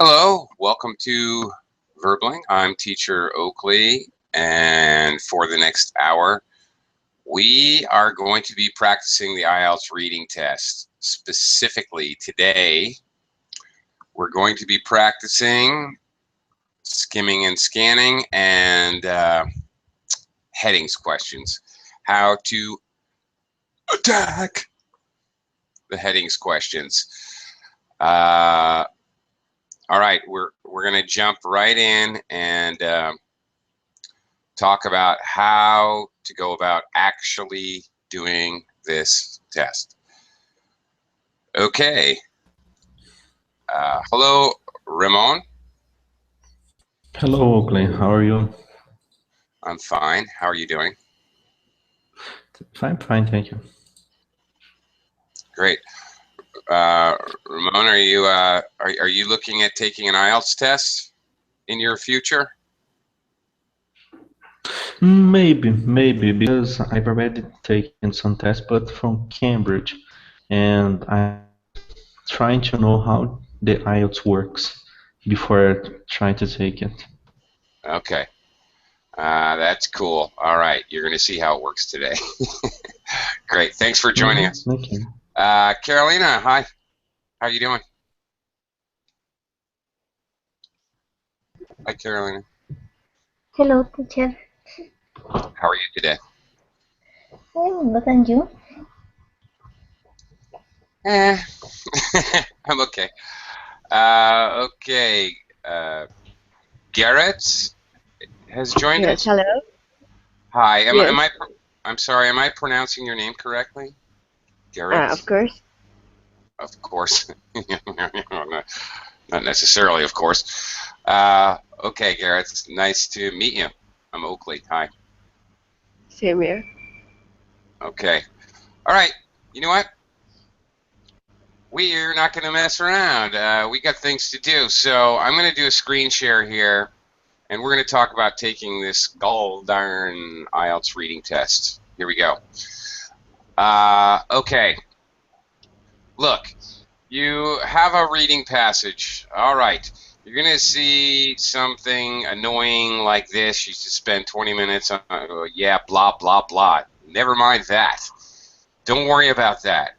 Hello, welcome to Verbling. I'm teacher Oakley, and for the next hour, we are going to be practicing the IELTS reading test. Specifically today, we're going to be practicing skimming and scanning and headings questions. How to attack the headings questions. All right, we're going to jump right in and talk about how to go about actually doing this test. Okay. Hello, Ramon. Hello, Oakley. How are you? I'm fine. How are you doing? Fine, thank you. Great. Ramon, are you looking at taking an IELTS test in your future? Maybe, because I've already taken some tests, but from Cambridge, and I'm trying to know how the IELTS works before trying to take it. Okay. That's cool. All right. You're going to see how it works today. Great. Thanks for joining us. Okay. Carolina, hi. How are you doing? Hi, Carolina. Hello, teacher. How are you today? I'm good, and you? I'm okay. Okay. Garrett has joined Yes, us. hello. Hi. Yes. I'm sorry. Am I pronouncing your name correctly? Garrett. Of course. Of course. Not necessarily, of course. Okay, Garrett. It's nice to meet you. I'm Oakley. Hi. Same here. Okay. All right. You know what? We're not going to mess around. We got things to do. So I'm going to do a screen share here, and we're going to talk about taking this gall darn IELTS reading test. Here we go. Okay. Look, you have a reading passage. All right. You're going to see something annoying like this. You should spend 20 minutes on, yeah, blah, blah, blah. Never mind that. Don't worry about that.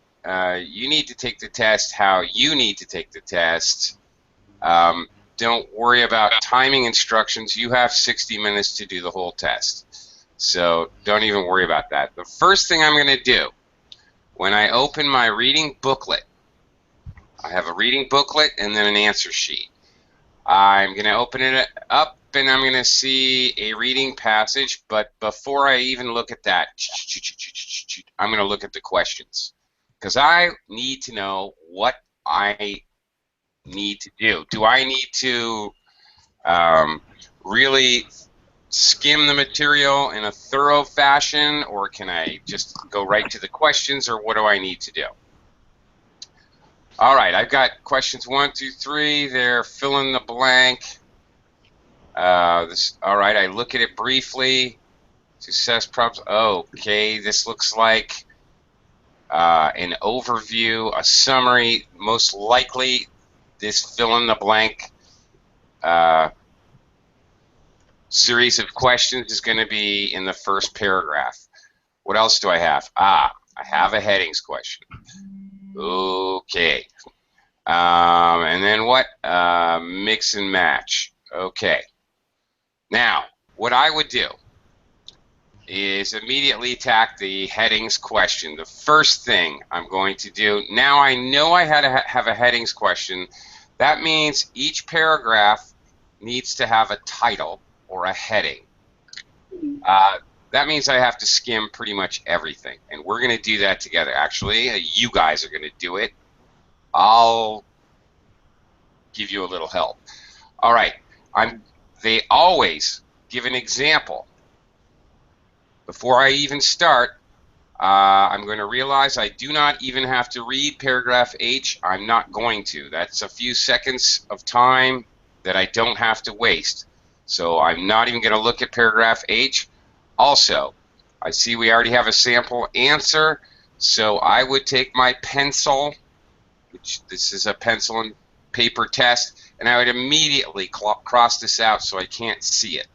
You need to take the test how you need to take the test. Don't worry about timing instructions. You have 60 minutes to do the whole test. So don't even worry about that. The first thing I'm going to do, when I open my reading booklet, I have a reading booklet and then an answer sheet. I'm going to open it up and I'm going to see a reading passage, but before I even look at that, I'm going to look at the questions because I need to know what I need to do. Do I need to really skim the material in a thorough fashion, or can I just go right to the questions, or what do I need to do? All right, I've got questions 1, 2, 3. They're fill in the blank. All right, I look at it briefly. Success props. Okay, this looks like an overview, a summary. Most likely, this fill in the blank series of questions is going to be in the first paragraph. What else do I have? I have a headings question. Okay. And then what? Mix and match. Okay. Now, what I would do is immediately attack the headings question. The first thing I'm going to do, now I know I had to have a headings question. That means each paragraph needs to have a title or a heading. That means I have to skim pretty much everything, and we're going to do that together. Actually, you guys are going to do it. I'll give you a little help. All right. They always give an example. Before I even start, I'm going to realize I do not even have to read paragraph H. I'm not going to. That's a few seconds of time that I don't have to waste. So I'm not even going to look at paragraph H. Also, I see we already have a sample answer, so I would take my pencil, which this is a pencil and paper test, and I would immediately cross this out so I can't see it.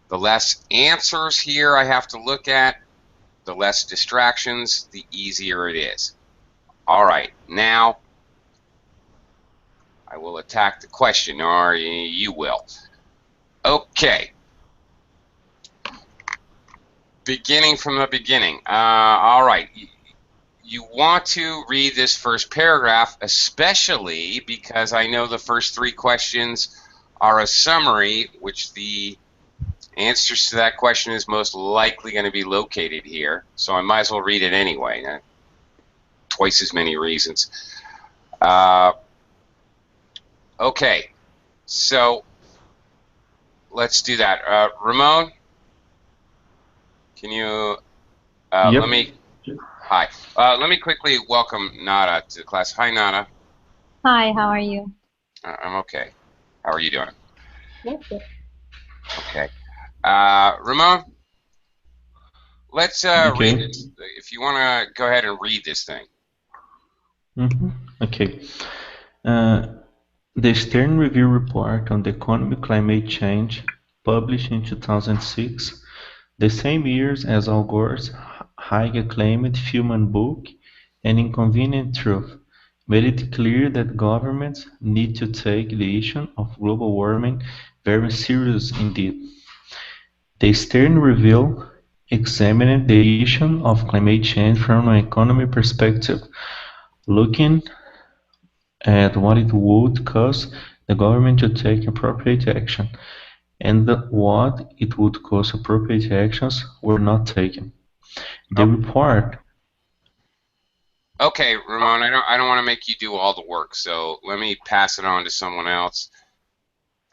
The less answers here I have to look at, the less distractions, the easier it is. All right, now I will attack the question, or you will. Okay. Beginning from the beginning. All right. You want to read this first paragraph, especially because I know the first 3 questions are a summary, which the answers to that question is most likely going to be located here. So I might as well read it anyway. Twice as many reasons. Okay, so let's do that. Ramon, can you Yep. Hi. Let me quickly welcome Nada to the class. Hi, Nada. Hi, how are you? I'm okay. How are you doing? Okay. Okay. Ramon, let's read this. If you want to go ahead and read this thing. Okay. The Stern Review report on the economic climate change, published in 2006, the same year as Al Gore's highly acclaimed Human book, An Inconvenient Truth, made it clear that governments need to take the issue of global warming very serious indeed. The Stern Review examined the issue of climate change from an economic perspective, looking at what it would cost the government to take appropriate action, and what it would cost appropriate actions were not taken. The report. Okay, Ramon, I don't want to make you do all the work, so let me pass it on to someone else,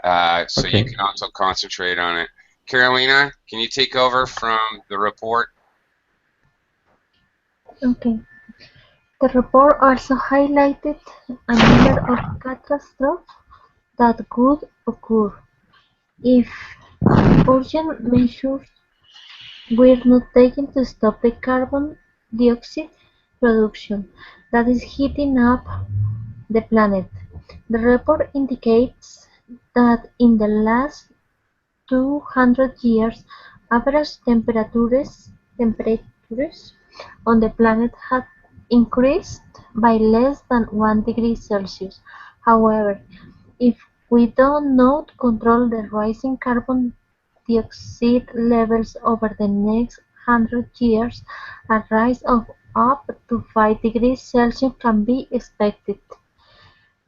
so you can also concentrate on it. Carolina, can you take over from the report? Okay. The report also highlighted a number of catastrophes that could occur if urgent measures were not taken to stop the carbon dioxide production that is heating up the planet. The report indicates that in the last 200 years, average temperatures on the planet have increased by less than 1 degree Celsius. However, if we do not control the rising carbon dioxide levels over the next 100 years, a rise of up to 5 degrees Celsius can be expected.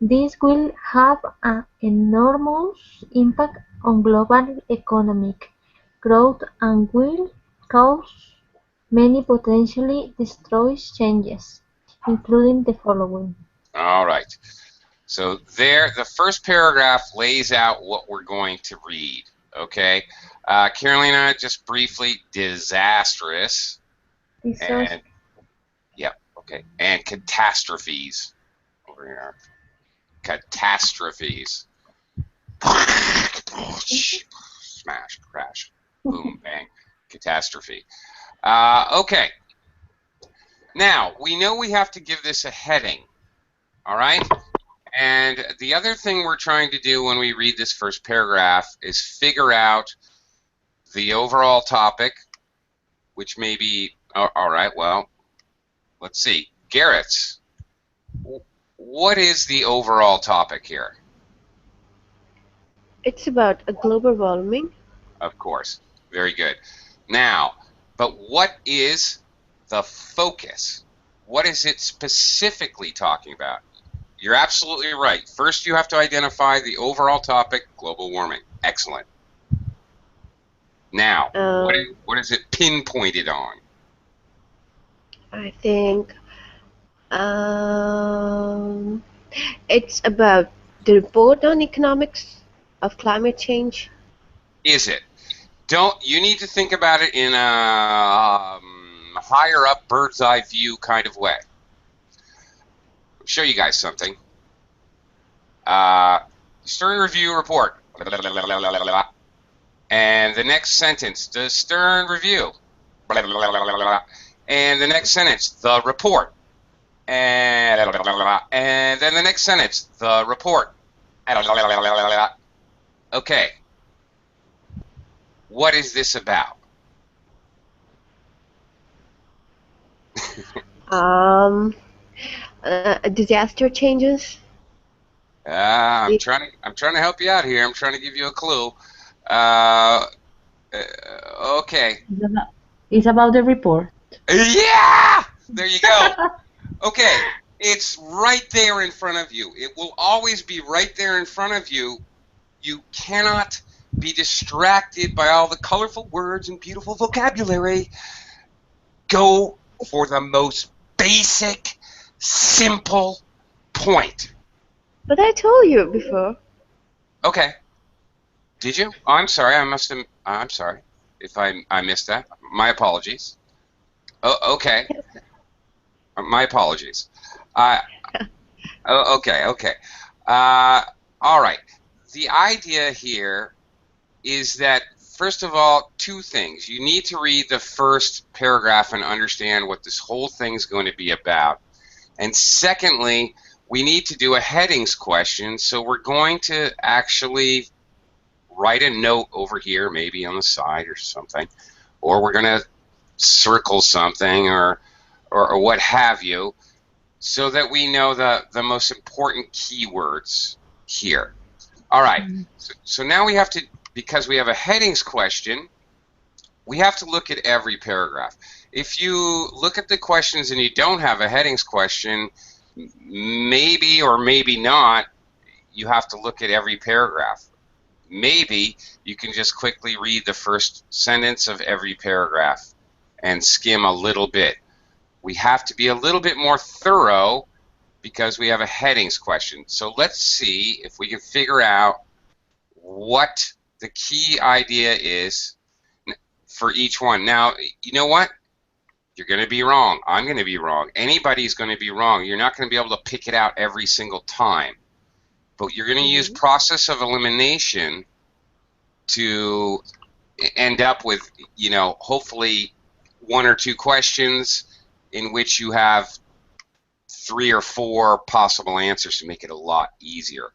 This will have an enormous impact on global economic growth and will cause many potentially disastrous changes, including the following. All right. So there, the first paragraph lays out what we're going to read. Okay, Carolina, just briefly, disastrous. And yeah, okay, and catastrophes over here. Catastrophes. Smash, crash, boom, bang, catastrophe. Okay. Now we know we have to give this a heading. All right. And the other thing we're trying to do when we read this first paragraph is figure out the overall topic, which may be, all right, well, let's see. Garrett's, what is the overall topic here? It's about a global warming. Of course. Very good. Now, but what is the focus? What is it specifically talking about? You're absolutely right. First, you have to identify the overall topic, global warming. Excellent. Now, what is it pinpointed on? I think it's about the report on economics of climate change. Is it? You need to think about it in a higher up bird's eye view kind of way. I'll show you guys something. Stern Review report. And the next sentence, the Stern Review. And the next sentence, the report. And then the next sentence, the report. Okay, what is this about? Um, Disaster changes. I'm It, trying to help you out here. I'm trying to give you a clue. Uh, okay. It's about the report. Yeah! There you go. Okay, it's right there in front of you. It will always be right there in front of you. You cannot be distracted by all the colorful words and beautiful vocabulary. Go for the most basic, simple point. but I told you before. Okay. Did you? Oh, I'm sorry. I must have. I'm sorry if I missed that. My apologies. Oh, okay. My apologies. Uh, okay, okay. Uh, all right. The idea here is that, first of all, two things. You need to read the first paragraph and understand what this whole thing's going to be about. And secondly, we need to do a headings question. So we're going to actually write a note over here, maybe on the side or something, or we're going to circle something or what have you, so that we know the most important keywords here. All right, so now we have to, because we have a headings question, we have to look at every paragraph. If you look at the questions and you don't have a headings question, maybe or maybe not, you have to look at every paragraph. Maybe you can just quickly read the first sentence of every paragraph and skim a little bit. We have to be a little bit more thorough because we have a headings question. So let's see if we can figure out what the key idea is for each one. Now, you know what? You're going to be wrong. I'm going to be wrong. Anybody's going to be wrong. You're not going to be able to pick it out every single time. But you're going to use process of elimination to end up with, hopefully one or two questions in which you have 3 or 4 possible answers to make it a lot easier.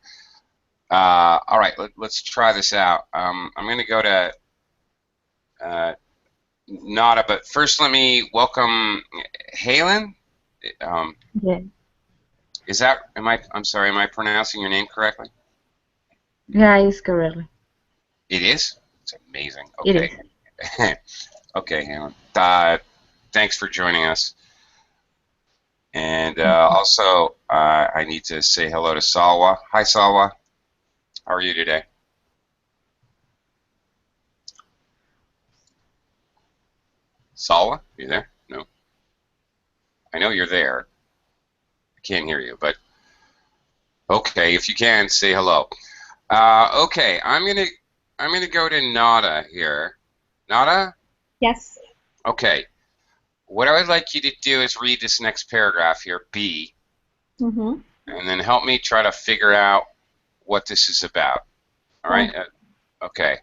All right, let's try this out. I'm going to go to Nada, but first let me welcome Halen. Yeah, I'm sorry, am I pronouncing your name correctly? yeah, it's correctly. It is? It's amazing. It Okay. is. Okay, Halen. Thanks for joining us. And also, I need to say hello to Salwa. Hi, Salwa. How are you today? Salwa, you there? No. I know you're there. I can't hear you, but okay. If you can, say hello. Okay, I'm gonna go to Nada here. Nada. Yes. Okay. What I would like you to do is read this next paragraph here, B, Mm-hmm. and then help me try to figure out what this is about. All right? Okay.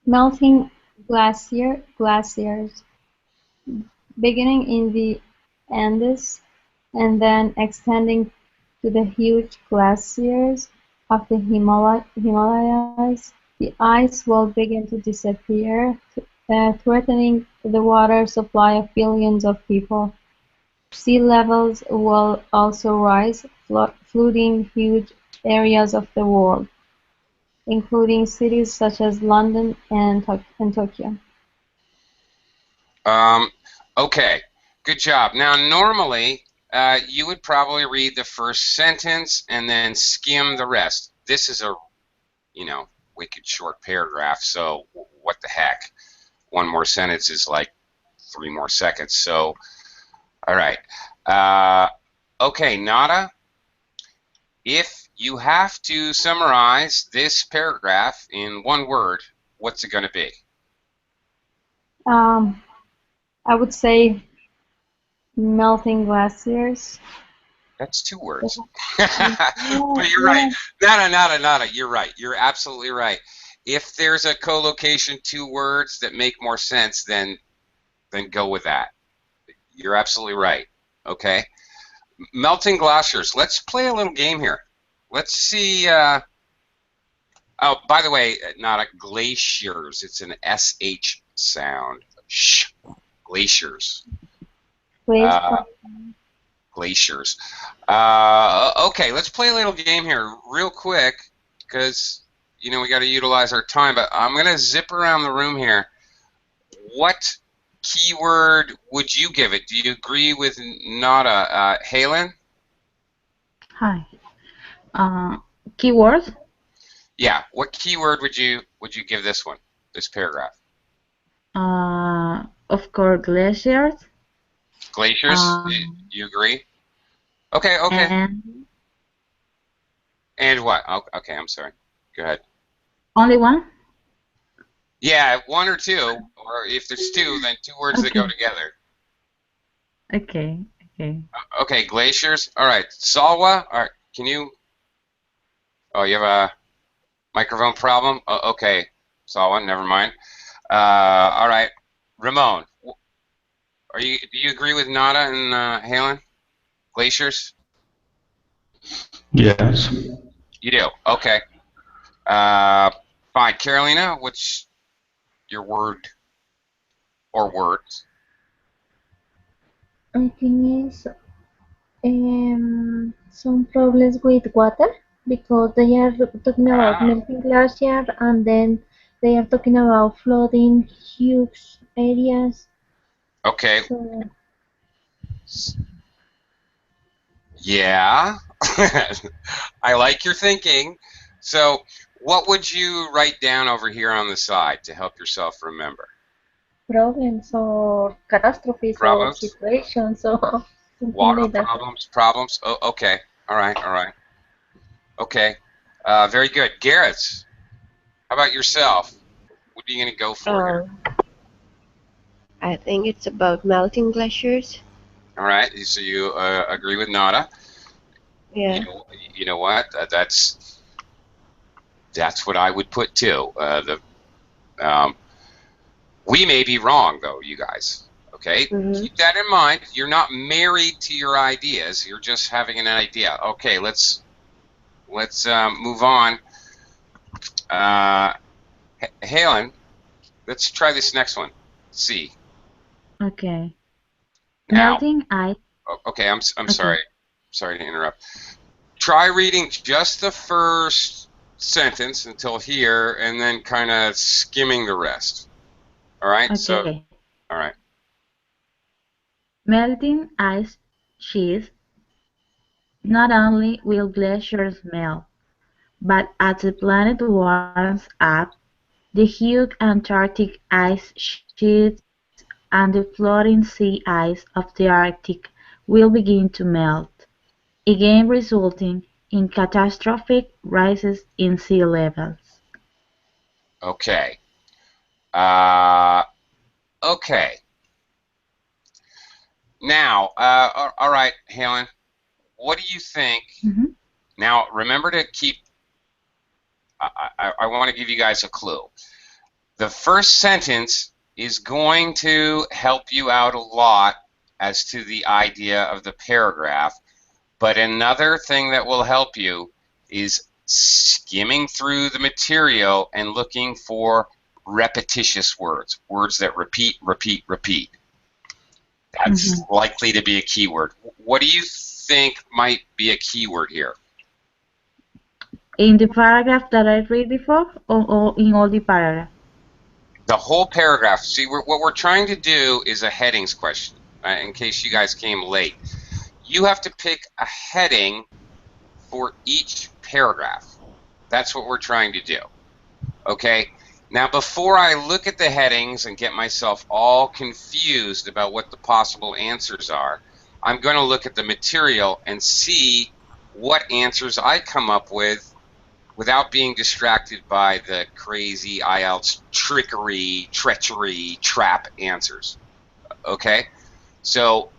Melting glaciers beginning in the Andes and then extending to the huge glaciers of the Himalayas. The ice will begin to disappear, threatening the water supply of billions of people. Sea levels will also rise, flooding huge areas of the world, including cities such as London and Tokyo. Um, okay. Good job. Now, normally, you would probably read the first sentence and then skim the rest. This is a, wicked short paragraph, so what the heck? One more sentence is like 3 more seconds. So, all right. Okay, Nada, if you have to summarize this paragraph in one word, what's it going to be? I would say melting glaciers. That's 2 words. Yeah, But you're right. yeah. Nada. You're right. You're absolutely right. If there's a collocation 2 words that make more sense, then go with that. You're absolutely right. Okay. Melting glaciers. Let's play a little game here. Let's see. Oh, by the way, not a glaciers. It's an SH sound. Shh. Glaciers. Please. Glaciers. Okay, let's play a little game here real quick because, we got to utilize our time, but I'm going to zip around the room here. What keyword would you give it? Do you agree with Nada? Halen? Hi. Keyword? Yeah. What keyword would you give this one? This paragraph? Of course, glaciers. Glaciers? You agree? Okay. And what? Oh, okay, I'm sorry. Go ahead. Only one? Yeah, one or two, or if there's two, then two words that go together. Okay. Okay, glaciers. All right, Salwa. All right, can you? Oh, you have a microphone problem. Oh, okay, Salwa. Never mind. All right, Ramon. Do you agree with Nada and Halen? Glaciers. Yes. You do. Okay. Fine. Carolina, what's your word or words? I think it's some problems with water because they are talking about melting glacier and then they are talking about flooding huge areas. Okay. So, Yeah. I like your thinking. So, what would you write down over here on the side to help yourself remember? problems or catastrophes or Problems? situations or something Water like that. problems. Oh, okay. All right. Okay. Very good. Garrett, how about yourself? What are you going to go for here? I think it's about melting glaciers. All right. So you agree with Nada? Yeah. You know what? That's what I would put too. We may be wrong though, you guys. Okay, keep that in mind. You're not married to your ideas. You're just having an idea. Okay, let's move on. Halen, let's try this next one. C. Okay. Now, Melting ice. okay, I'm sorry. Sorry to interrupt. Try reading just the first sentence until here, and then kind of skimming the rest. All right. Okay. So, all right. Melting ice sheets. Not only will glaciers melt, but as the planet warms up, the huge Antarctic ice sheets and the floating sea ice of the Arctic will begin to melt, again resulting in catastrophic rises in sea levels. Okay. Okay. Now, all right, Helen, what do you think? Now, remember to keep, I want to give you guys a clue. The first sentence is going to help you out a lot as to the idea of the paragraph, but another thing that will help you is skimming through the material and looking for repetitious words, words that repeat. That's likely to be a keyword. What do you think might be a keyword here? In the paragraph that I read before, or in all the paragraph? The whole paragraph. See, what we're trying to do is a headings question, in case you guys came late. You have to pick a heading for each paragraph. That's what we're trying to do. Okay? Now, before I look at the headings and get myself all confused about what the possible answers are, I'm going to look at the material and see what answers I come up with without being distracted by the crazy IELTS treachery, trap answers. Okay? So,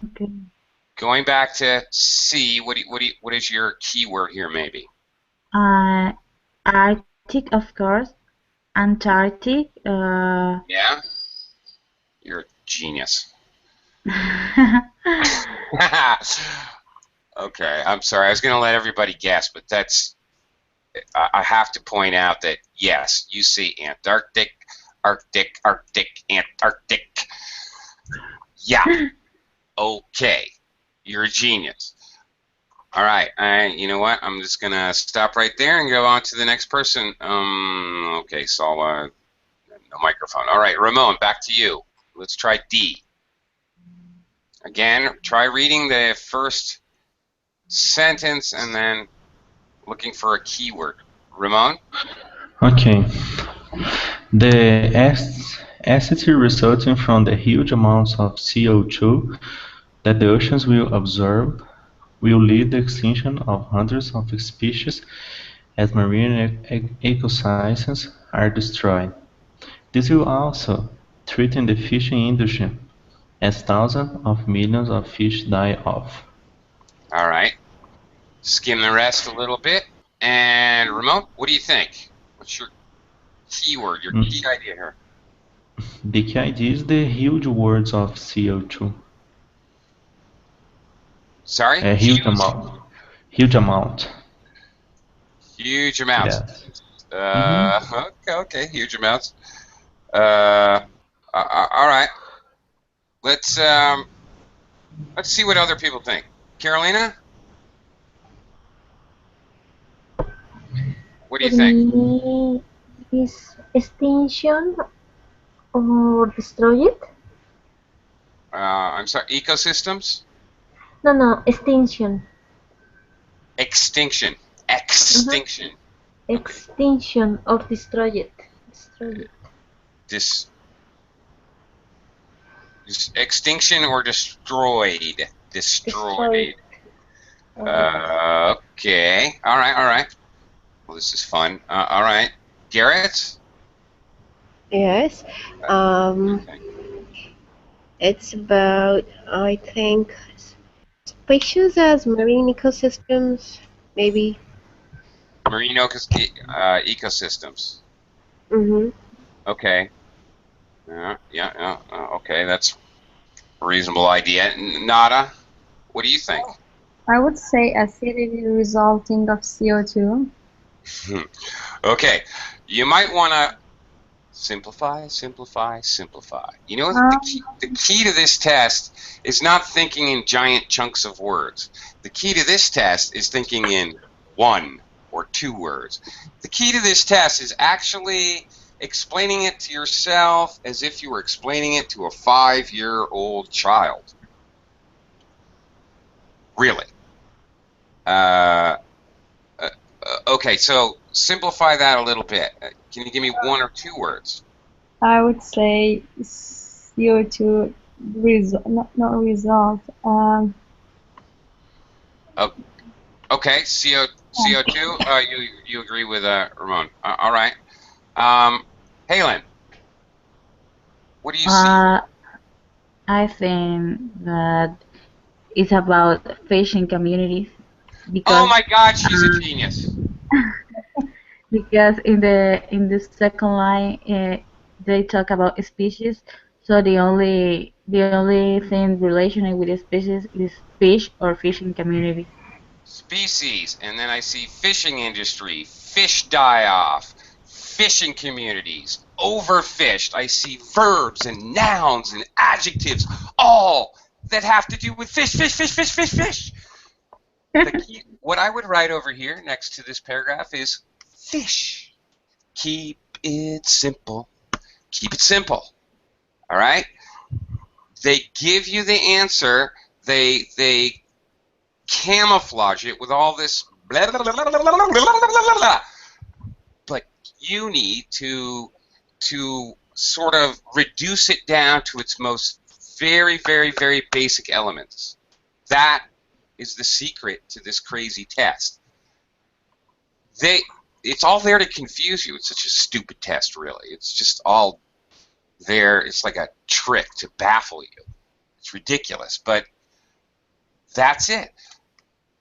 going back to C, what is your keyword here maybe? Arctic, of course. Antarctic. Yeah? You're a genius. Okay, I'm sorry. I was going to let everybody guess, but that's I have to point out that, yes, you see Antarctic, Arctic, Antarctic. Yeah, okay. You're a genius. All right, you know what? I'm just going to stop right there and go on to the next person. Okay, so no microphone. All right, Ramon, back to you. Let's try D. Again, try reading the first sentence and then looking for a keyword. Ramon? Okay. The acidity resulting from the huge amounts of CO2 that the oceans will absorb will lead the extinction of hundreds of species as marine ecosystems are destroyed. This will also threaten the fishing industry as thousands of millions of fish die off. All right. Skim the rest a little bit. And Ramon, what do you think? What's your keyword, your key Mm, idea here? The key idea is the huge words of CO2. Sorry? A huge Huge, amount. Huge amount. huge amounts. Yes. hmm Okay, huge amounts. Uh, all right. Let's um, let's see what other people think. Carolina, what do For you think? me, is extinction or destroy it? I'm sorry. Ecosystems, No, no, extinction. extinction, Uh-huh. extinction. Okay. Extinction or destroy it. Destroy it. Dis, extinction or destroyed. Destroy Destroyed. it. Okay. Okay. All right. All right. Well, this is fun. All right. Garrett, Yes. what do you Um, think? it's about, I think, species as marine ecosystems, maybe. Marine ecosystems. Mm-hmm. Okay. Okay, that's a reasonable idea. Nada, what do you think? I would say acidity resulting of CO2. Okay, you might want to simplify, simplify, simplify. You know, Um, the key to this test is not thinking in giant chunks of words. The key to this test is thinking in one or two words. The key to this test is actually explaining it to yourself as if you were explaining it to a 5-year-old child. Really. Uh, okay, so simplify that a little bit. Can you give me one or two words? I would say CO2 result, not result. Oh, okay, CO2. You agree with Ramon? All right. Halen, what do you see? Uh, I think that it's about fishing communities Oh because my God, she's a uh, genius. because in the second line they talk about species, so the only thing related with the species is fish or fishing communities. Species, and then I see fishing industry, fish die off, fishing communities, overfished. I see verbs and nouns and adjectives, all that have to do with fish, fish, fish, fish, fish, fish. The key, what I would write over here next to this paragraph is fish. Keep it simple. Keep it simple. All right? They give you the answer. They camouflage it with all this blah, blah, blah, blah, blah, blah, blah, blah. But you need to sort of reduce it down to its most very, very, very basic elements. That is the secret to this crazy test. It's all there to confuse you. It's such a stupid test, really. It's just all there. It's like a trick to baffle you. It's ridiculous, but that's it.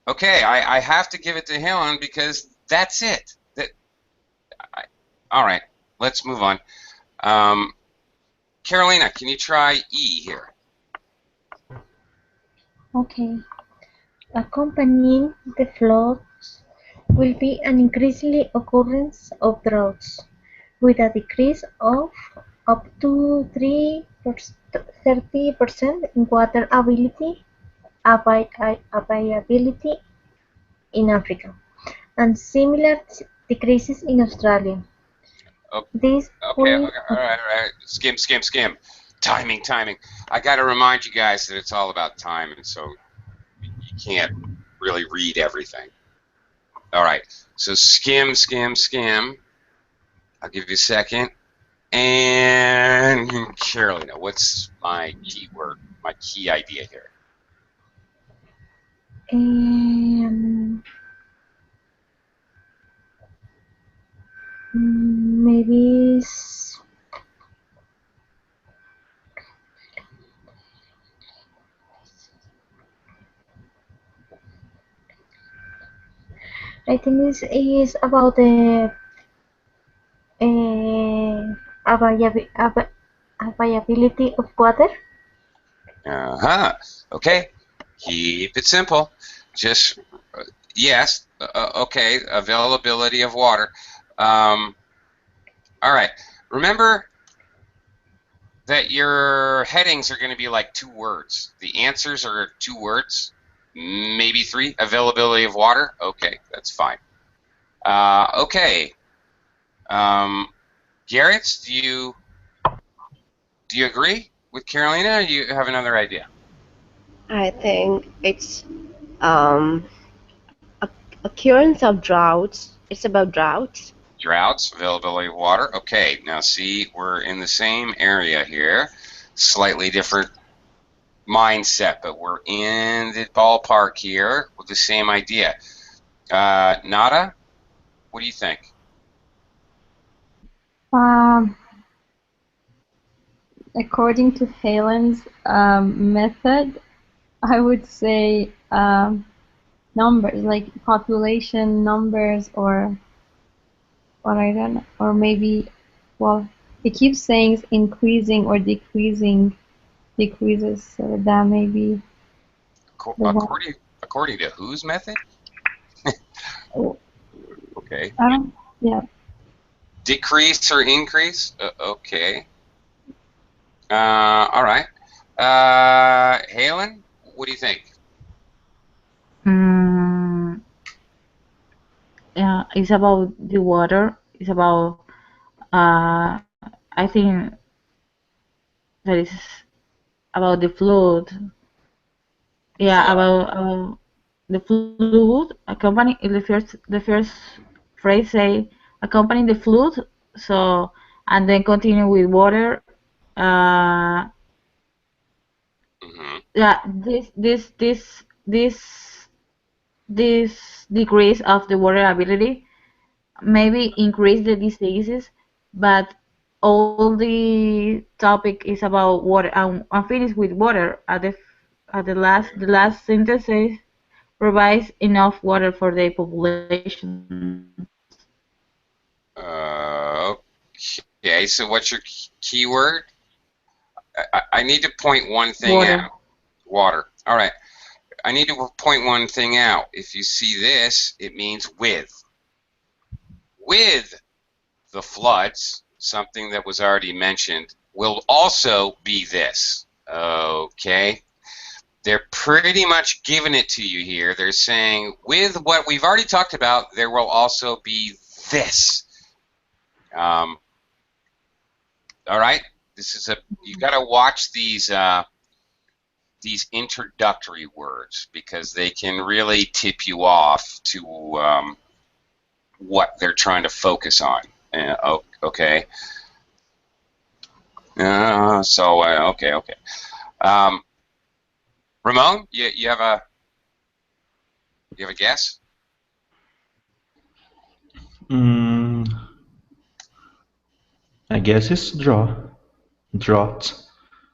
Okay, I have to give it to Helen because that's it. All right, let's move on. Um, Carolina, can you try E here? Okay. Accompanying the floods will be an increasingly occurrence of droughts, with a decrease of up to 30% in water availability in Africa, and similar decreases in Australia. Okay, This okay, will all right, all right. Skim, skim, skim. Timing, timing. I got to remind you guys that it's all about time, and so you can't really read everything. All right, so skim, skim, skim. I'll give you a second. And Carolina, what's my keyword, my key idea here? maybe I think this is about the availability of water. Uh-huh. Okay. Keep it simple. Just, yes, okay, availability of water. All right. Remember that your headings are going to be like 2 words. The answers are 2 words, maybe 3. Availability of water. Okay, that's fine. Okay. Garrett, do you agree with Carolina, or you have another idea? I think it's um, occurrence of droughts. It's about droughts. Droughts, availability of water. Okay, now see, we're in the same area here. Slightly different mindset, but we're in the ballpark here with the same idea. Nada, what do you think? Um, According to Helen's method, I would say numbers, like population numbers, or I don't know, or maybe, well, it keeps saying it's increasing or decreases, so that may be the one. According to whose method? Oh, Okay. yeah. Decrease or increase? Okay. All right. Halen, what do you think? Mm, yeah, it's about the water. It's about I think that is about the flood. Yeah, Flood. about the flood. Accompany the first phrase say accompanying the flood. So and then continue with water. Uh, Mm-hmm. yeah, this decrease of the water ability maybe increase the diseases, but all the topic is about water. I'm finished with water at the last sentence says provides enough water for the population. Okay, so what's your keyword? I need to point one thing Water. out. Water. All right. I need to point one thing out. If you see this, it means with. With the floods, something that was already mentioned, will also be this. Okay? They're pretty much giving it to you here. They're saying, with what we've already talked about, there will also be this. All right? This is you got to watch these introductory words because they can really tip you off to what they're trying to focus on. Okay. Okay. Ramon, you have a guess? Mm, I guess it's drought.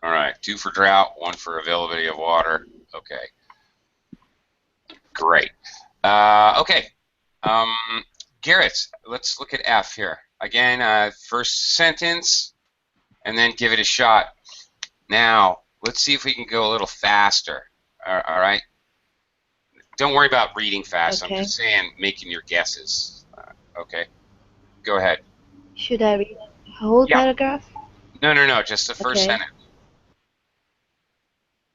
All right, 2 for drought, 1 for availability of water. Okay, great. Okay, Garrett, let's look at F here. Again, first sentence, and then give it a shot. Now, let's see if we can go a little faster. All right. don't worry about reading fast. I'm Okay. just saying, making your guesses. Okay, go ahead. Should I read the whole Yeah. paragraph? No, just the first Okay.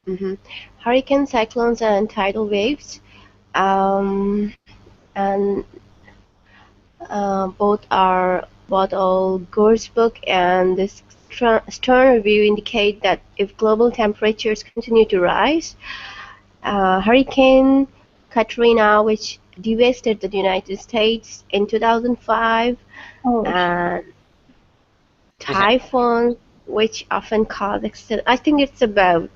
sentence. Hurricanes, cyclones, and tidal waves, and both all Gore's book and this Stern review indicate that if global temperatures continue to rise, Hurricane Katrina, which devastated the United States in 2005, Oh, and typhoon, which often cause accident. I think it's about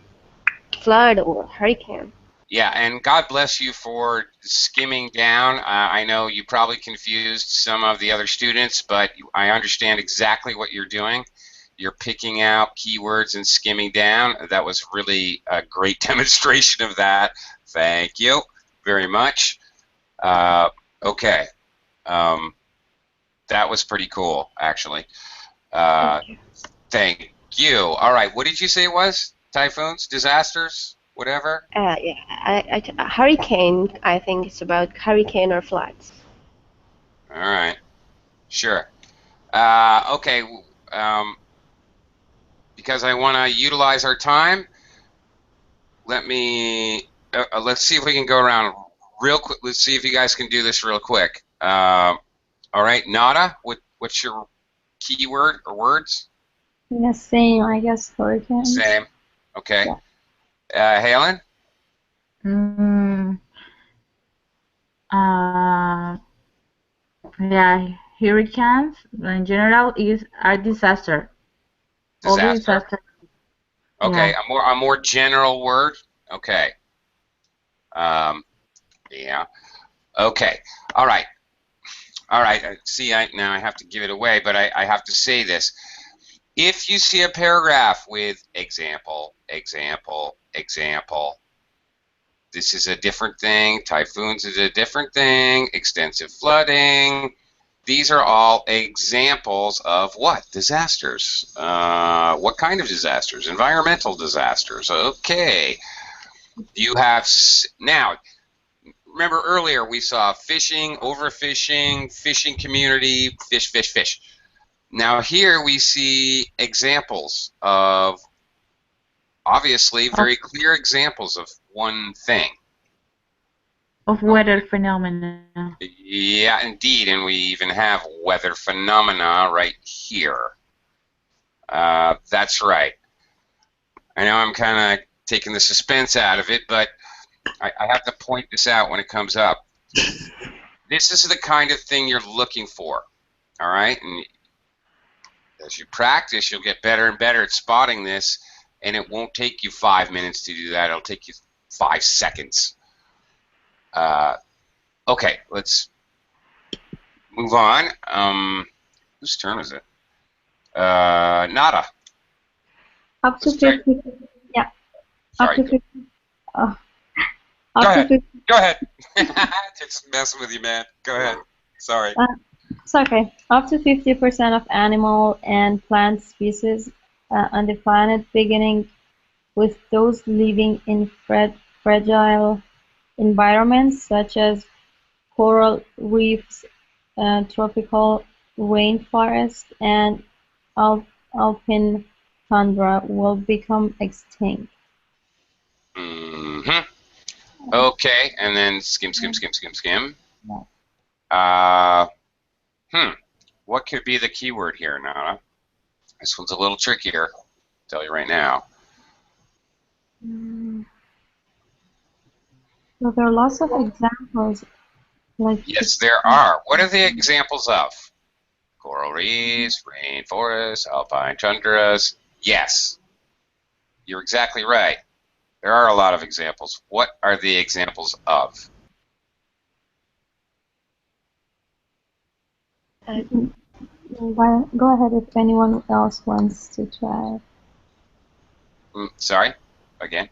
flood or hurricane. Yeah, and God bless you for skimming down. I know you probably confused some of the other students, but I understand exactly what you're doing. You're picking out keywords and skimming down. That was really a great demonstration of that. Thank you very much. Okay. That was pretty cool, actually. Thank you. All right, what did you say it was? Typhoons, disasters, whatever? Yeah, hurricane. I think it's about hurricane or floods. All right, sure. Okay, because I want to utilize our time, let's see if we can go around real quick. Let's see if you guys can do this real quick. All right, Nada, what's your keyword or words? yeah, same, I guess, hurricanes. Same. Okay. Yeah. Helen? Mm, uh, yeah, hurricanes in general are disaster. All the Disaster? disaster. Okay, Yeah. a more general word. Okay. Yeah. Okay. All right. All right. See, now I have to give it away, but I have to say this. If you see a paragraph with example, example, example, this is a different thing. Typhoons is a different thing. Extensive flooding. These are all examples of what? Disasters. What kind of disasters? Environmental disasters. Okay. You have now. Remember earlier we saw fishing, overfishing, fishing community, fish, fish, fish. Now here we see examples of, obviously, very clear examples of one thing. Of weather phenomena. Yeah, indeed, and we even have weather phenomena right here. That's right. I know I'm kind of taking the suspense out of it, but I have to point this out when it comes up. This is the kind of thing you're looking for, all right? And as you practice, you'll get better and better at spotting this, and it won't take you 5 minutes to do that. It'll take you 5 seconds. Okay, let's move on. Whose turn is it? Nada. Up to Let's try. 50. Yeah. Sorry. Up to 50. Go Up to ahead. 50. Go ahead. Just messing with you, man. Go ahead. Sorry. It's okay. Up to 50% of animal and plant species on the planet, beginning with those living in fragile environments such as coral reefs, tropical rainforests, and alpine tundra, will become extinct. Mm-hmm. Okay, and then skim, skim, skim, skim, skim. Yeah. What could be the keyword here, Nana? This one's a little trickier. I'll tell you right now. So there are lots of examples. Like Yes, there are. What are the examples of? Coral reefs, rainforests, alpine tundras. Yes, you're exactly right. There are a lot of examples. What are the examples of? Go ahead if anyone else wants to try. Sorry? Again?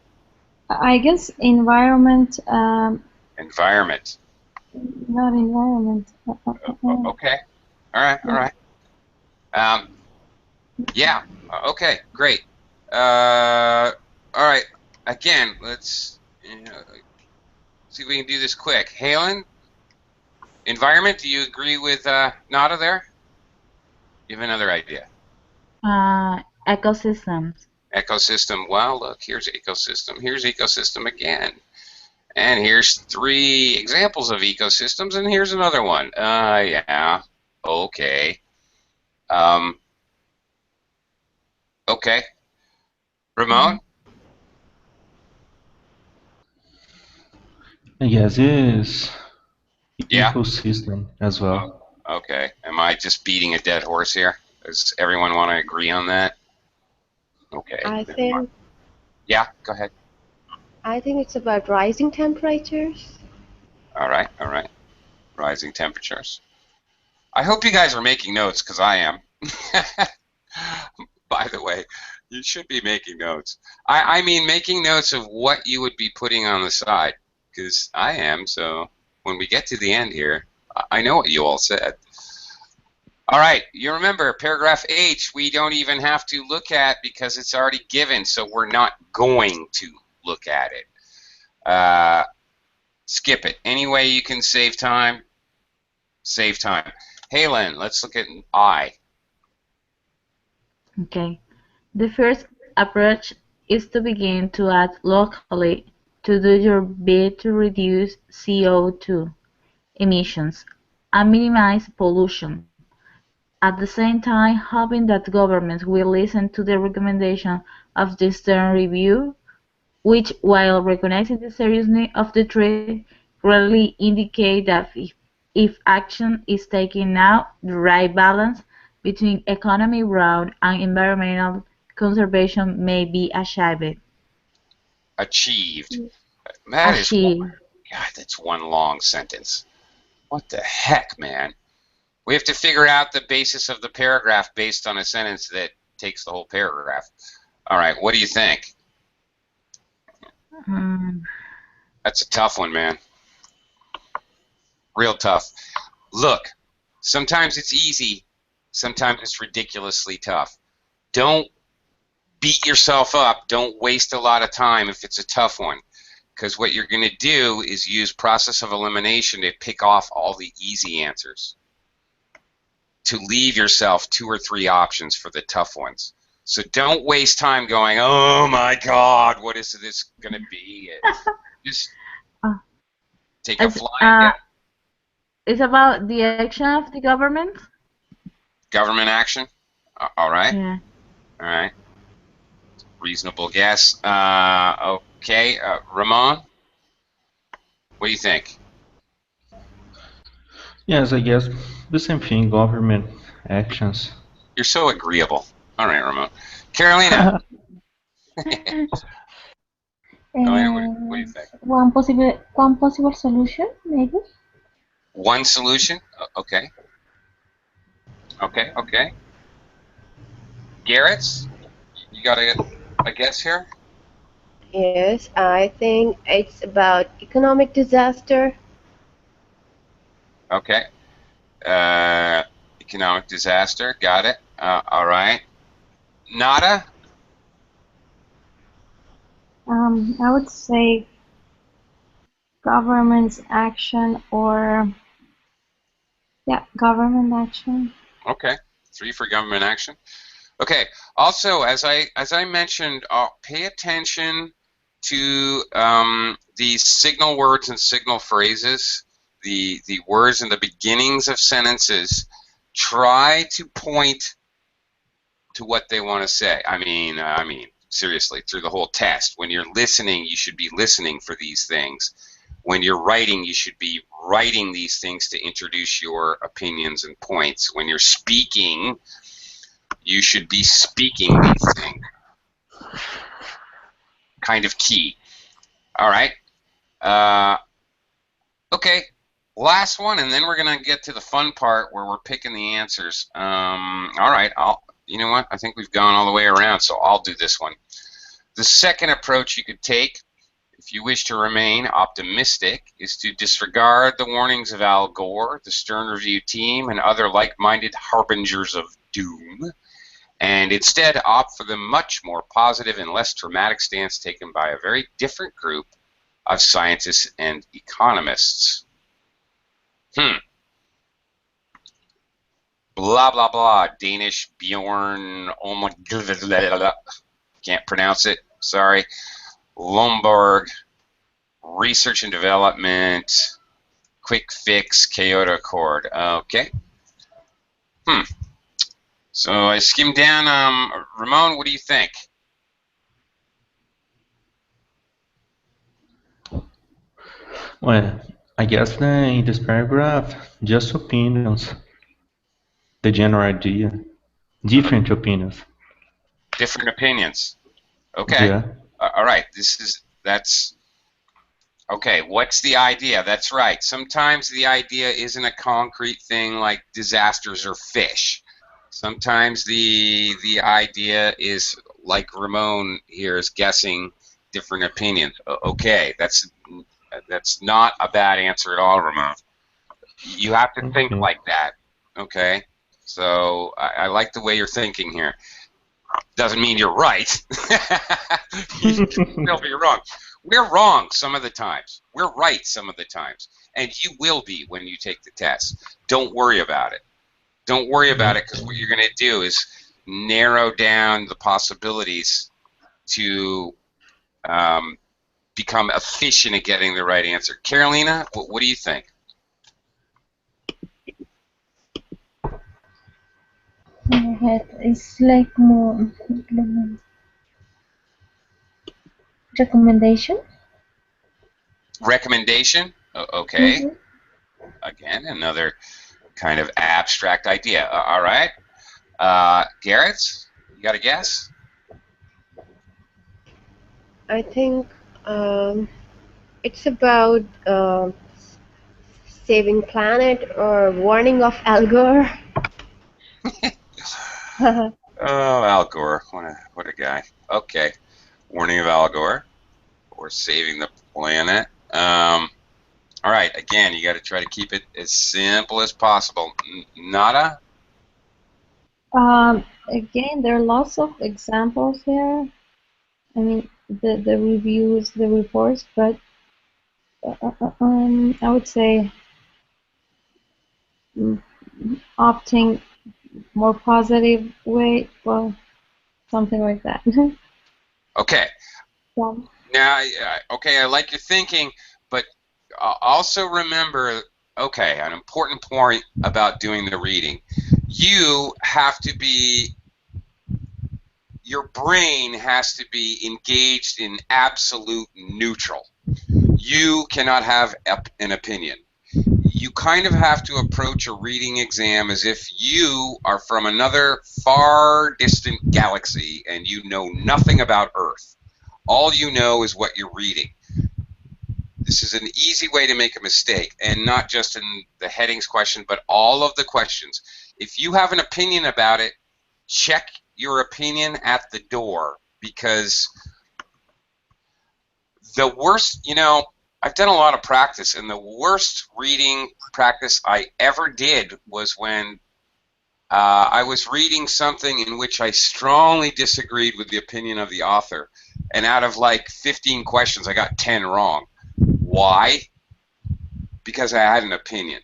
I guess environment, Environment. not environment. Okay. All right. Yeah. Okay. Great. All right. Again, let's See if we can do this quick. Halen, environment, do you agree with Nada there? You have another idea. Ecosystems. Ecosystem. Well, look, here's ecosystem. Here's ecosystem again. And here's 3 examples of ecosystems, and here's another one. Yeah. Okay. Okay. Ramon? Yes, is Yeah? ecosystem as well. Okay. Am I just beating a dead horse here? Does everyone want to agree on that? Okay. I think Yeah, go ahead. it's about rising temperatures. All right, all right. Rising temperatures. I hope you guys are making notes, because I am. By the way, you should be making notes. I mean making notes of what you would be putting on the side, because I am, so when we get to the end here, I know what you all said. All right, you remember paragraph H, we don't even have to look at because it's already given, so we're not going to look at it. Skip it. Any way you can save time, save time. Halen, let's look at I. Okay. The first approach is to begin to act locally to do your bit to reduce CO2 emissions and minimize pollution. At the same time, hoping that governments will listen to the recommendation of the Stern Review, which, while recognizing the seriousness of the threat, clearly indicate that if action is taken now, the right balance between economic growth and environmental conservation may be achieved. Achieved. That is one, Achieved. God, that's one long sentence. What the heck, man? We have to figure out the basis of the paragraph based on a sentence that takes the whole paragraph. All right, what do you think? That's a tough one, man. Real tough. Look, sometimes it's easy, sometimes it's ridiculously tough. Don't beat yourself up. Don't waste a lot of time if it's a tough one, because what you're going to do is use process of elimination to pick off all the easy answers, to leave yourself 2 or 3 options for the tough ones. So don't waste time going, oh my God, what is this going to be? Just take a fly. Yeah. It's about the action of the government. Government action. All right. Yeah. All right. Reasonable guess. Okay. Ramon, what do you think? Yes, I guess the same thing, government actions. You're so agreeable. All right, Ramon. Carolina. Carolina, what do you think? One possible solution, maybe. One solution? Okay. Okay, okay. Garrett's? You got a guess here? Yes, I think it's about economic disaster. Okay. Economic disaster. Got it. All right. Nada? I would say government's action or government action. Okay. 3 for government action. Okay. Also, as I mentioned, pay attention to these signal words and signal phrases, the words in the beginnings of sentences. Try to point to what they want to say. I mean, seriously, through the whole test. When you're listening, you should be listening for these things. When you're writing, you should be writing these things to introduce your opinions and points. When you're speaking, you should be speaking these things. Kind of key. All right. Okay. Last one, and then we're gonna get to the fun part where we're picking the answers. All right. You know what? I think we've gone all the way around, so I'll do this one. The second approach you could take, if you wish to remain optimistic, is to disregard the warnings of Al Gore, the Stern Review team, and other like-minded harbingers of doom, and instead opt for the much more positive and less dramatic stance taken by a very different group of scientists and economists. Blah, blah, blah. Danish Bjorn, oh my, can't pronounce it, sorry. Lomborg, research and development, quick fix, Kyoto Accord. Okay. So I skimmed down. Ramon, what do you think? Well, I guess that in this paragraph, just opinions, the general idea, different opinions. Different opinions. Okay. Yeah. All right. That's okay. What's the idea? That's right. Sometimes the idea isn't a concrete thing like disasters or fish. Sometimes the idea is like Ramon here is guessing different opinions. Okay, that's not a bad answer at all, Ramon. You have to think Okay. like that. Okay, so I like the way you're thinking here. Doesn't mean you're right. You can still be wrong. We're wrong some of the times. We're right some of the times, and you will be when you take the test. Don't worry about it. Don't worry about it, because what you're going to do is narrow down the possibilities to become efficient at getting the right answer. Carolina, what do you think? It's like more recommendation. Recommendation? Okay. Mhm. Again, another kind of abstract idea. All right. Garrett, you got a guess? I think it's about saving planet or warning of Al Gore. Oh, Al Gore. What a guy. Okay. Warning of Al Gore, or saving the planet. All right. Again, you got to try to keep it as simple as possible. Nada? Again, there are lots of examples here. I mean, the reviews, the reports, but I would say mm, opting more positive way, well, something like that. Okay. Some. Now, okay, I like your thinking, but also remember, okay, an important point about doing the reading. You have to be, your brain has to be engaged in absolute neutral. You cannot have an opinion. You kind of have to approach a reading exam as if you are from another far distant galaxy and you know nothing about Earth. All you know is what you're reading. This is an easy way to make a mistake, and not just in the headings question, but all of the questions. If you have an opinion about it, check your opinion at the door, because the worst, I've done a lot of practice, and the worst reading practice I ever did was when I was reading something in which I strongly disagreed with the opinion of the author, and out of like 15 questions, I got 10 wrong. Why? Because I had an opinion.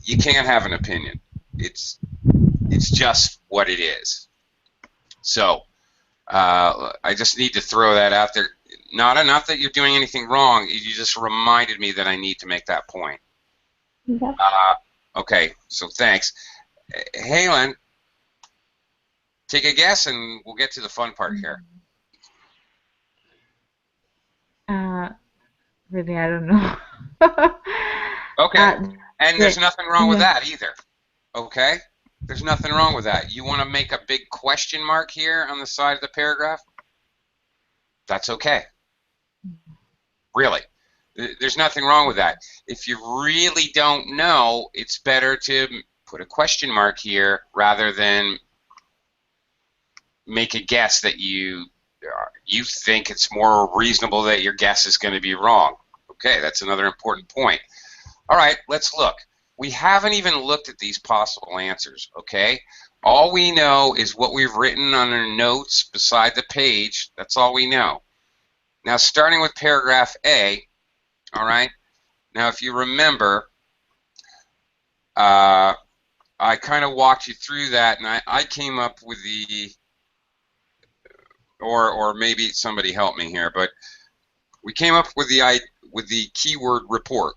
You can't have an opinion. It's just what it is. So I just need to throw that out there. Not that you're doing anything wrong. You just reminded me that I need to make that point. Yep. Okay, so thanks. Halen, take a guess and we'll get to the fun part here. Really, I don't know. Okay, and there's nothing wrong with yeah. that either. Okay? There's nothing wrong with that. You want to make a big question mark here on the side of the paragraph? That's okay. Really. There's nothing wrong with that. If you really don't know, it's better to put a question mark here rather than make a guess that you think it's more reasonable that your guess is going to be wrong. Okay, that's another important point. All right, let's look. We haven't even looked at these possible answers, okay? All we know is what we've written on our notes beside the page. That's all we know. Now, starting with paragraph A, All right. Now, if you remember, I kind of walked you through that, and I came up with the, or maybe somebody help me here, but we came up with the keyword report.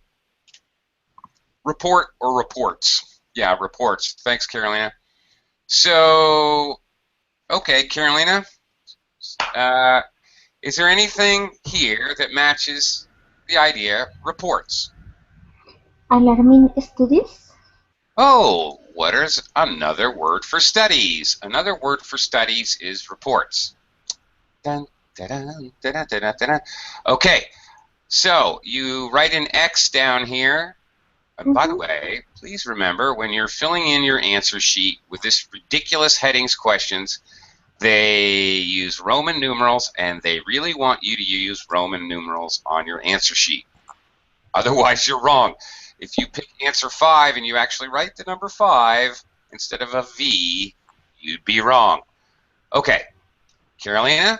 Report or reports? Yeah, reports. Thanks, Carolina. So, okay, Carolina, is there anything here that matches the idea reports? Alarming studies? Oh, what is another word for studies? Another word for studies is reports. Dun, da-dun, da-dun, da-dun, da-dun. Okay, so you write an X down here. And by the way, please remember when you're filling in your answer sheet with this ridiculous headings questions, they use Roman numerals, and they really want you to use Roman numerals on your answer sheet. Otherwise, you're wrong. If you pick answer 5 and you actually write the number 5 instead of a V, you'd be wrong. Okay, Carolina,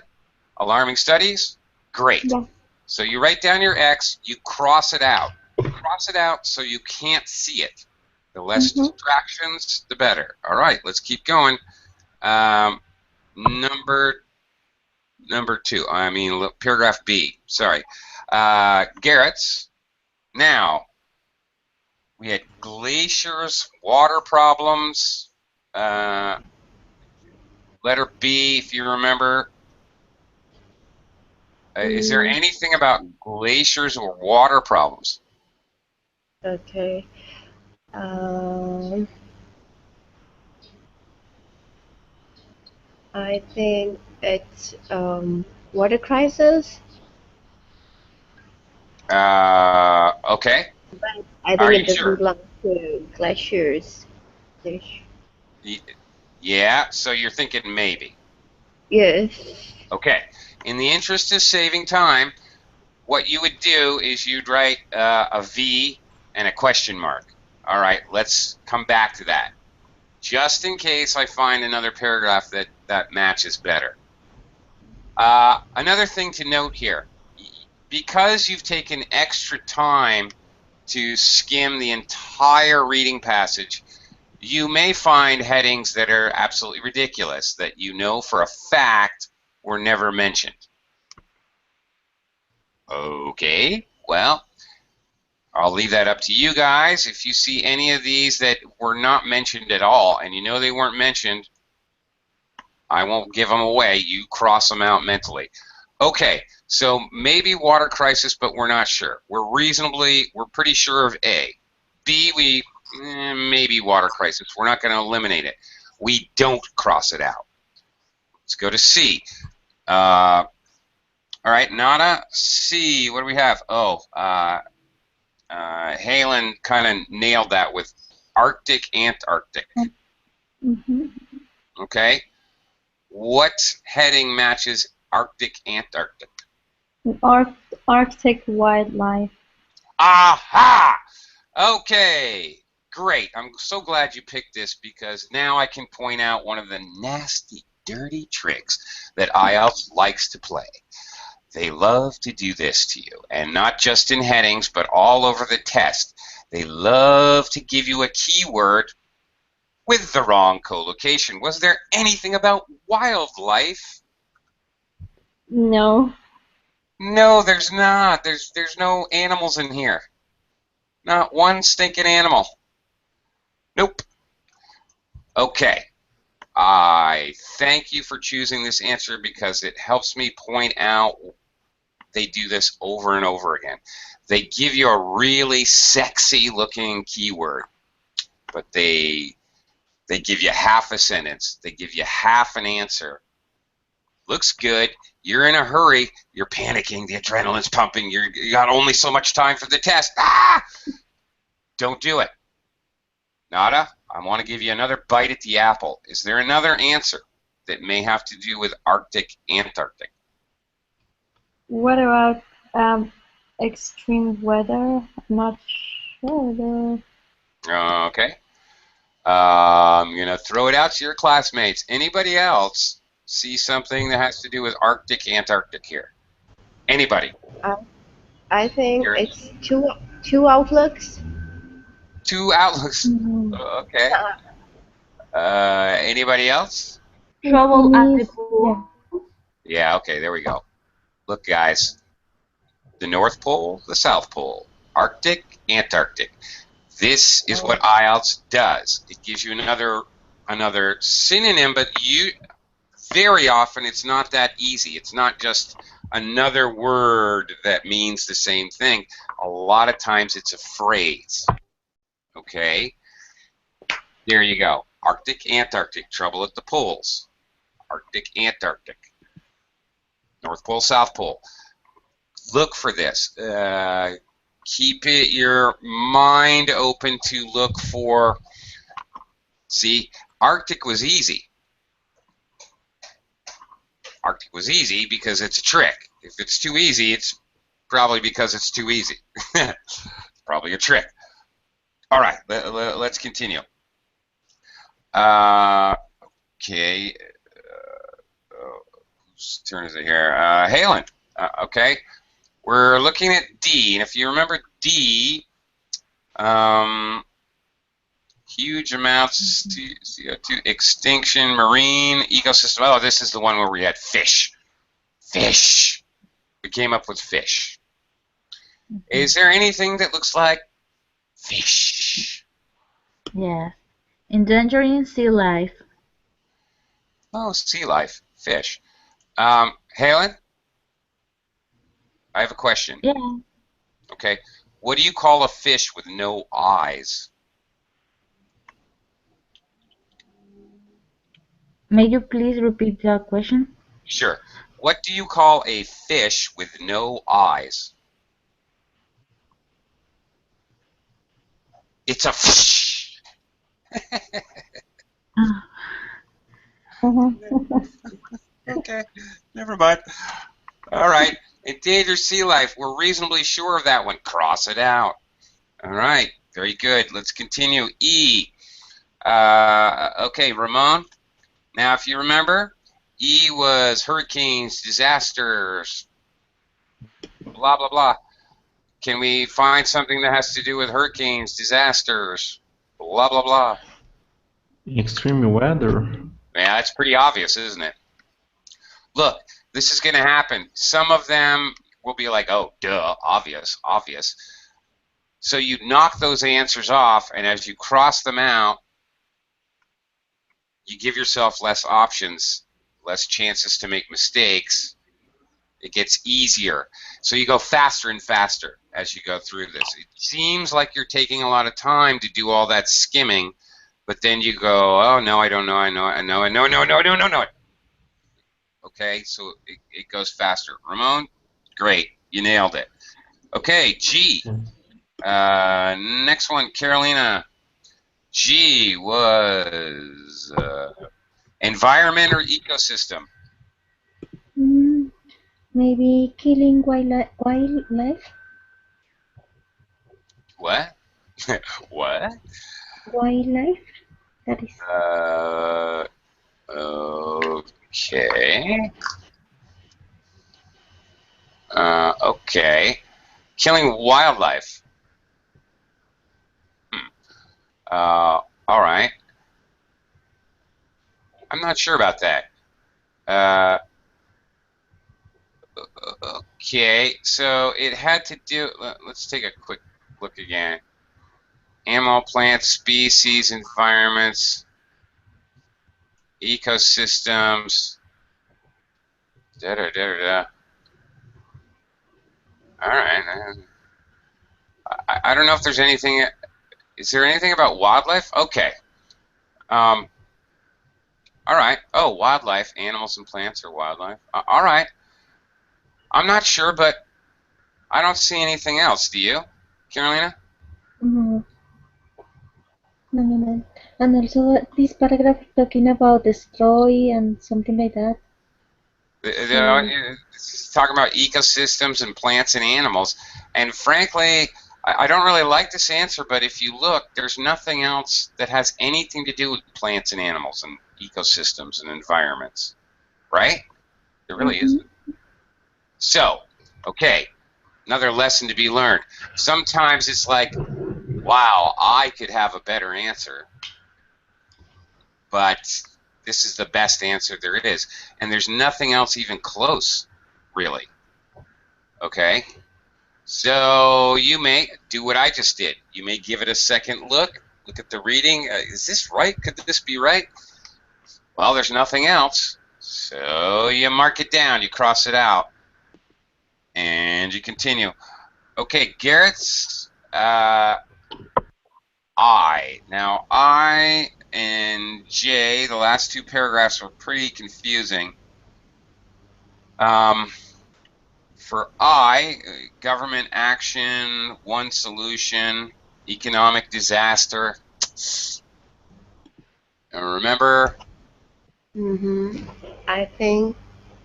alarming studies? Great. Yeah. So you write down your X, you cross it out. Cross it out so you can't see it. The less distractions, the better. All right, let's keep going. Number 2, paragraph B, sorry. Garrett's. Now, we had glaciers, water problems. Letter B, if you remember. Is there anything about glaciers or water problems? Okay. I think it's water crisis. Okay. But I Are think you it doesn't sure? belong to glaciers. Yeah, so you're thinking maybe. Yes. Okay. In the interest of saving time, what you would do is you'd write a V and a question mark. All right, let's come back to that. Just in case I find another paragraph that matches better. Another thing to note here, because you've taken extra time to skim the entire reading passage, you may find headings that are absolutely ridiculous that you know for a fact were never mentioned. Okay, well, I'll leave that up to you guys. If you see any of these that were not mentioned at all, and you know they weren't mentioned, I won't give them away. You cross them out mentally. Okay, so maybe water crisis, but we're not sure. We're pretty sure of A. B, maybe water crisis. We're not going to eliminate it. We don't cross it out. Let's go to C. All right, Nada. C, what do we have? Oh, Halen kind of nailed that with Arctic, Antarctic. Okay. What heading matches Arctic, Antarctic? Arctic wildlife. Aha! Okay, great. I'm so glad you picked this because now I can point out one of the nasty, dirty tricks that IELTS likes to play. They love to do this to you, and not just in headings, but all over the test. They love to give you a keyword with the wrong collocation. Was there anything about wildlife? No. No, there's not. There's no animals in here. Not one stinking animal. Nope. Okay. I thank you for choosing this answer because it helps me point out they do this over and over again. They give you a really sexy looking keyword, but they give you half a sentence. They give you half an answer. Looks good. You're in a hurry. You're panicking. The adrenaline's pumping. You got only so much time for the test. Ah! Don't do it. Nada, I want to give you another bite at the apple. Is there another answer that may have to do with Arctic, Antarctic? What about extreme weather? I'm not sure though. Okay. I'm going to throw it out to your classmates. Anybody else see something that has to do with Arctic, Antarctic here? Anybody? I think Here, it's two outlooks. two outlooks. Mm, Okay. Anybody else? it Trouble at the means, yeah. pool. Yeah, okay, there we go. Look, guys, the North Pole, the South Pole, Arctic, Antarctic. This is what IELTS does. It gives you another synonym, but very often it's not that easy. It's not just another word that means the same thing. A lot of times it's a phrase. Okay? There you go. Arctic, Antarctic, trouble at the poles. Arctic, Antarctic. North Pole, South Pole. Look for this. Keep your mind open to look for. See, Arctic was easy. Arctic was easy because it's a trick. If it's too easy, it's probably because it's too easy. It's probably a trick. All right, let's continue. Okay. Whose turn is it here? Halen. Okay. We're looking at D, and if you remember D, huge amounts to CO2 extinction, marine ecosystem. Oh, this is the one where we had fish. Fish. We came up with fish. Is there anything that looks like fish? Yes. Endangering sea life. Oh, sea life, fish. Halen, I have a question. Yeah. Okay. What do you call a fish with no eyes? May you please repeat the question? Sure. What do you call a fish with no eyes? It's a fish. Okay, never mind. All right. Endangered sea life. We're reasonably sure of that one. Cross it out. All right. Very good. Let's continue. E. Okay, Ramon. Now, if you remember, E was hurricanes, disasters, blah, blah, blah. Can we find something that has to do with hurricanes, disasters, blah, blah, blah? Extreme weather. Yeah, that's pretty obvious, isn't it? Look, this is going to happen. Some of them will be like, oh, duh, obvious, obvious. So you knock those answers off, and as you cross them out, you give yourself less options, less chances to make mistakes. It gets easier. So you go faster and faster as you go through this. It seems like you're taking a lot of time to do all that skimming, but then you go, oh, no, I don't know, I know, no. Okay, so it goes faster. Ramon, great, you nailed it. Okay, G. Next one, Carolina. G was environment or ecosystem? Maybe killing wildlife. What? What? Wildlife. That is. Okay. Okay. Killing wildlife. All right. I'm not sure about that. Okay, so it had to do. Let's take a quick look again. Animal, plant, species, environments, ecosystems. Da da da da. All right. I don't know if there's anything. Is there anything about wildlife? Okay. All right. Oh, wildlife, animals and plants are wildlife. All right. I'm not sure, but I don't see anything else. Do you, Carolina? No, no. And also, this paragraph talking about destroy and something like that. So, It's talking about ecosystems and plants and animals. And frankly, I don't really like this answer, but if you look, there's nothing else that has anything to do with plants and animals and ecosystems and environments, right? There really isn't. So, okay, Another lesson to be learned. Sometimes it's like, wow, I could have a better answer, but this is the best answer there is. And there's nothing else even close, really. Okay? So you may do what I just did. You may give it a second look at the reading. Is this right? Could this be right? Well, there's nothing else. So you mark it down, you cross it out, and you continue. Okay, Garrett's I. Now, I and J, the last two paragraphs were pretty confusing. For I, government action, one solution, economic disaster. Remember? I think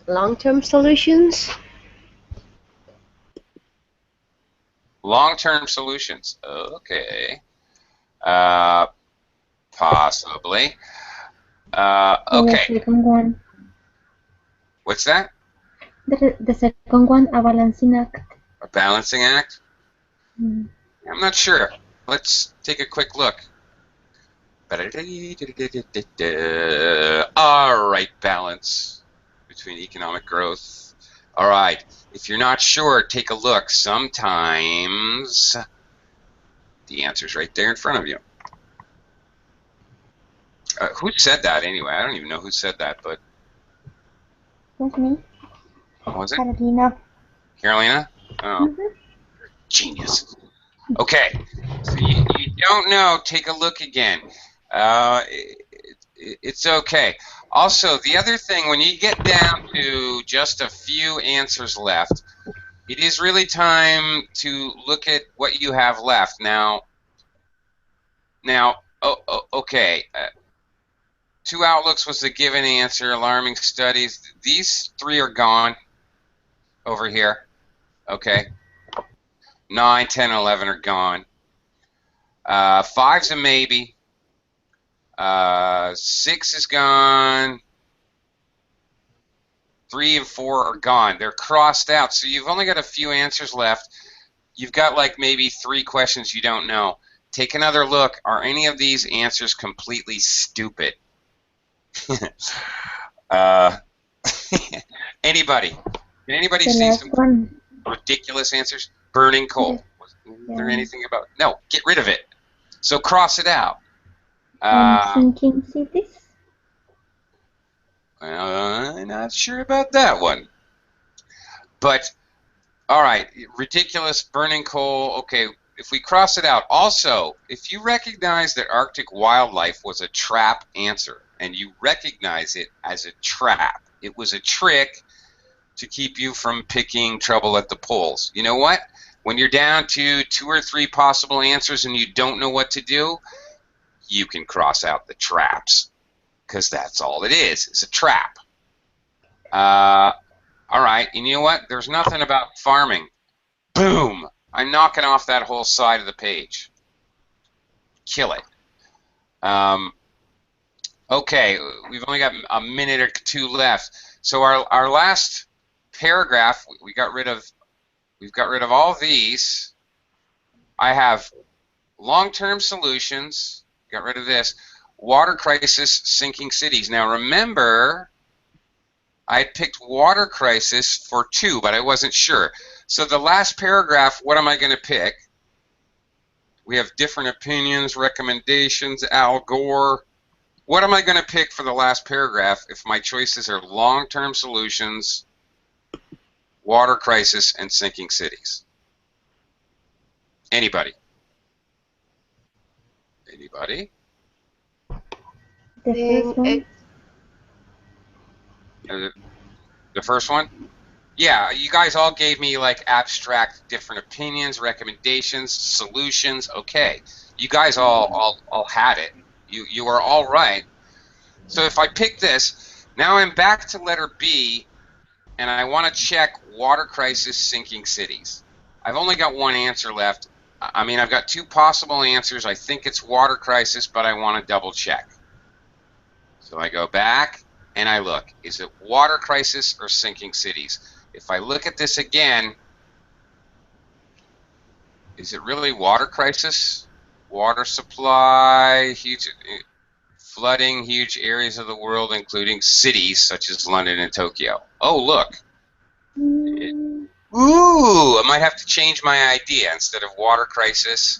long-term solutions. Long-term solutions. Okay. Possibly. Okay. The second one. What's that? The second one, a balancing act. A balancing act? Mm. I'm not sure. Let's take a quick look. All right, balance between economic growth. All right, if you're not sure, take a look. Sometimes the answer's right there in front of you. Who said that anyway? I don't even know who said that, but... That's me. Was it? Carolina. Carolina? Oh, genius. Okay, so you don't know, take a look again. It's okay. Also, the other thing, when you get down to just a few answers left, it is really time to look at what you have left. Now, okay. Two outlooks was the given answer, alarming studies. These three are gone over here. Okay. 9, 10, 11 are gone. 5's a maybe. 6 is gone. 3 and 4 are gone. They're crossed out. So you've only got a few answers left. You've got like maybe 3 questions you don't know. Take another look. Are any of these answers completely stupid? Anybody? Can anybody see some ridiculous answers? Burning coal. Was there anything about? No, get rid of it. So cross it out. Sinking cities? Well, I'm not sure about that one. But, all right, ridiculous, burning coal. Okay, if we cross it out. Also, if you recognize that Arctic wildlife was a trap answer, and you recognize it as a trap, it was a trick to keep you from picking trouble at the polls. You know what? When you're down to 2 or 3 possible answers and you don't know what to do, you can cross out the traps, because that's all it is. It's a trap. All right, and you know what? There's nothing about farming. Boom! I'm knocking off that whole side of the page. Kill it. Okay, we've only got a minute or 2 left. So our last paragraph, we've got rid of all these. I have long-term solutions. Got rid of this. Water crisis, sinking cities. Now remember, I had picked water crisis for 2, but I wasn't sure. So the last paragraph, what am I going to pick? We have different opinions, recommendations, Al Gore. What am I going to pick for the last paragraph if my choices are long-term solutions, water crisis, and sinking cities? Anybody? Anybody? The first one? The first one? Yeah, you guys all gave me like abstract different opinions, recommendations, solutions. Okay, you guys all had it. You are all right. So if I pick this, now I'm back to letter B, and I want to check water crisis, sinking cities. I've only got 1 answer left. I mean, I've got 2 possible answers. I think it's water crisis, but I want to double check. So I go back and I look. Is it water crisis or sinking cities? If I look at this again, is it really water crisis? Water supply, huge flooding, huge areas of the world, including cities such as London and Tokyo. Oh, look. Ooh, I might have to change my idea. Instead of water crisis,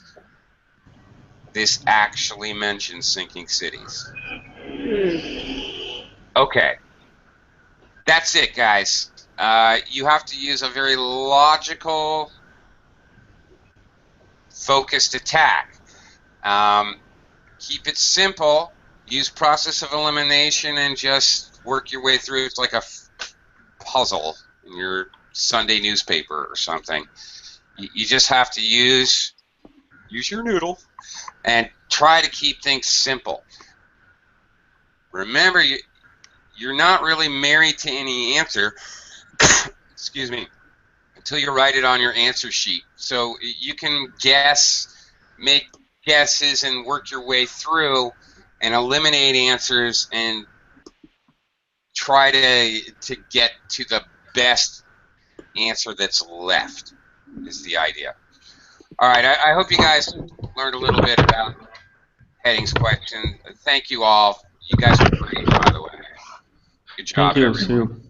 this actually mentions sinking cities. Okay. That's it, guys. You have to use a very logical, focused attack. Keep it simple. Use process of elimination and just work your way through. It's like a puzzle in your Sunday newspaper or something. You just have to use your noodle and try to keep things simple. Remember, you're not really married to any answer, excuse me, until you write it on your answer sheet. So you can guess, make guesses, and work your way through and eliminate answers and try to get to the best answer that's left is the idea. All right, I hope you guys learned a little bit about headings question. Thank you all. You guys are great, by the way. Good job, Thank you. everyone. See you.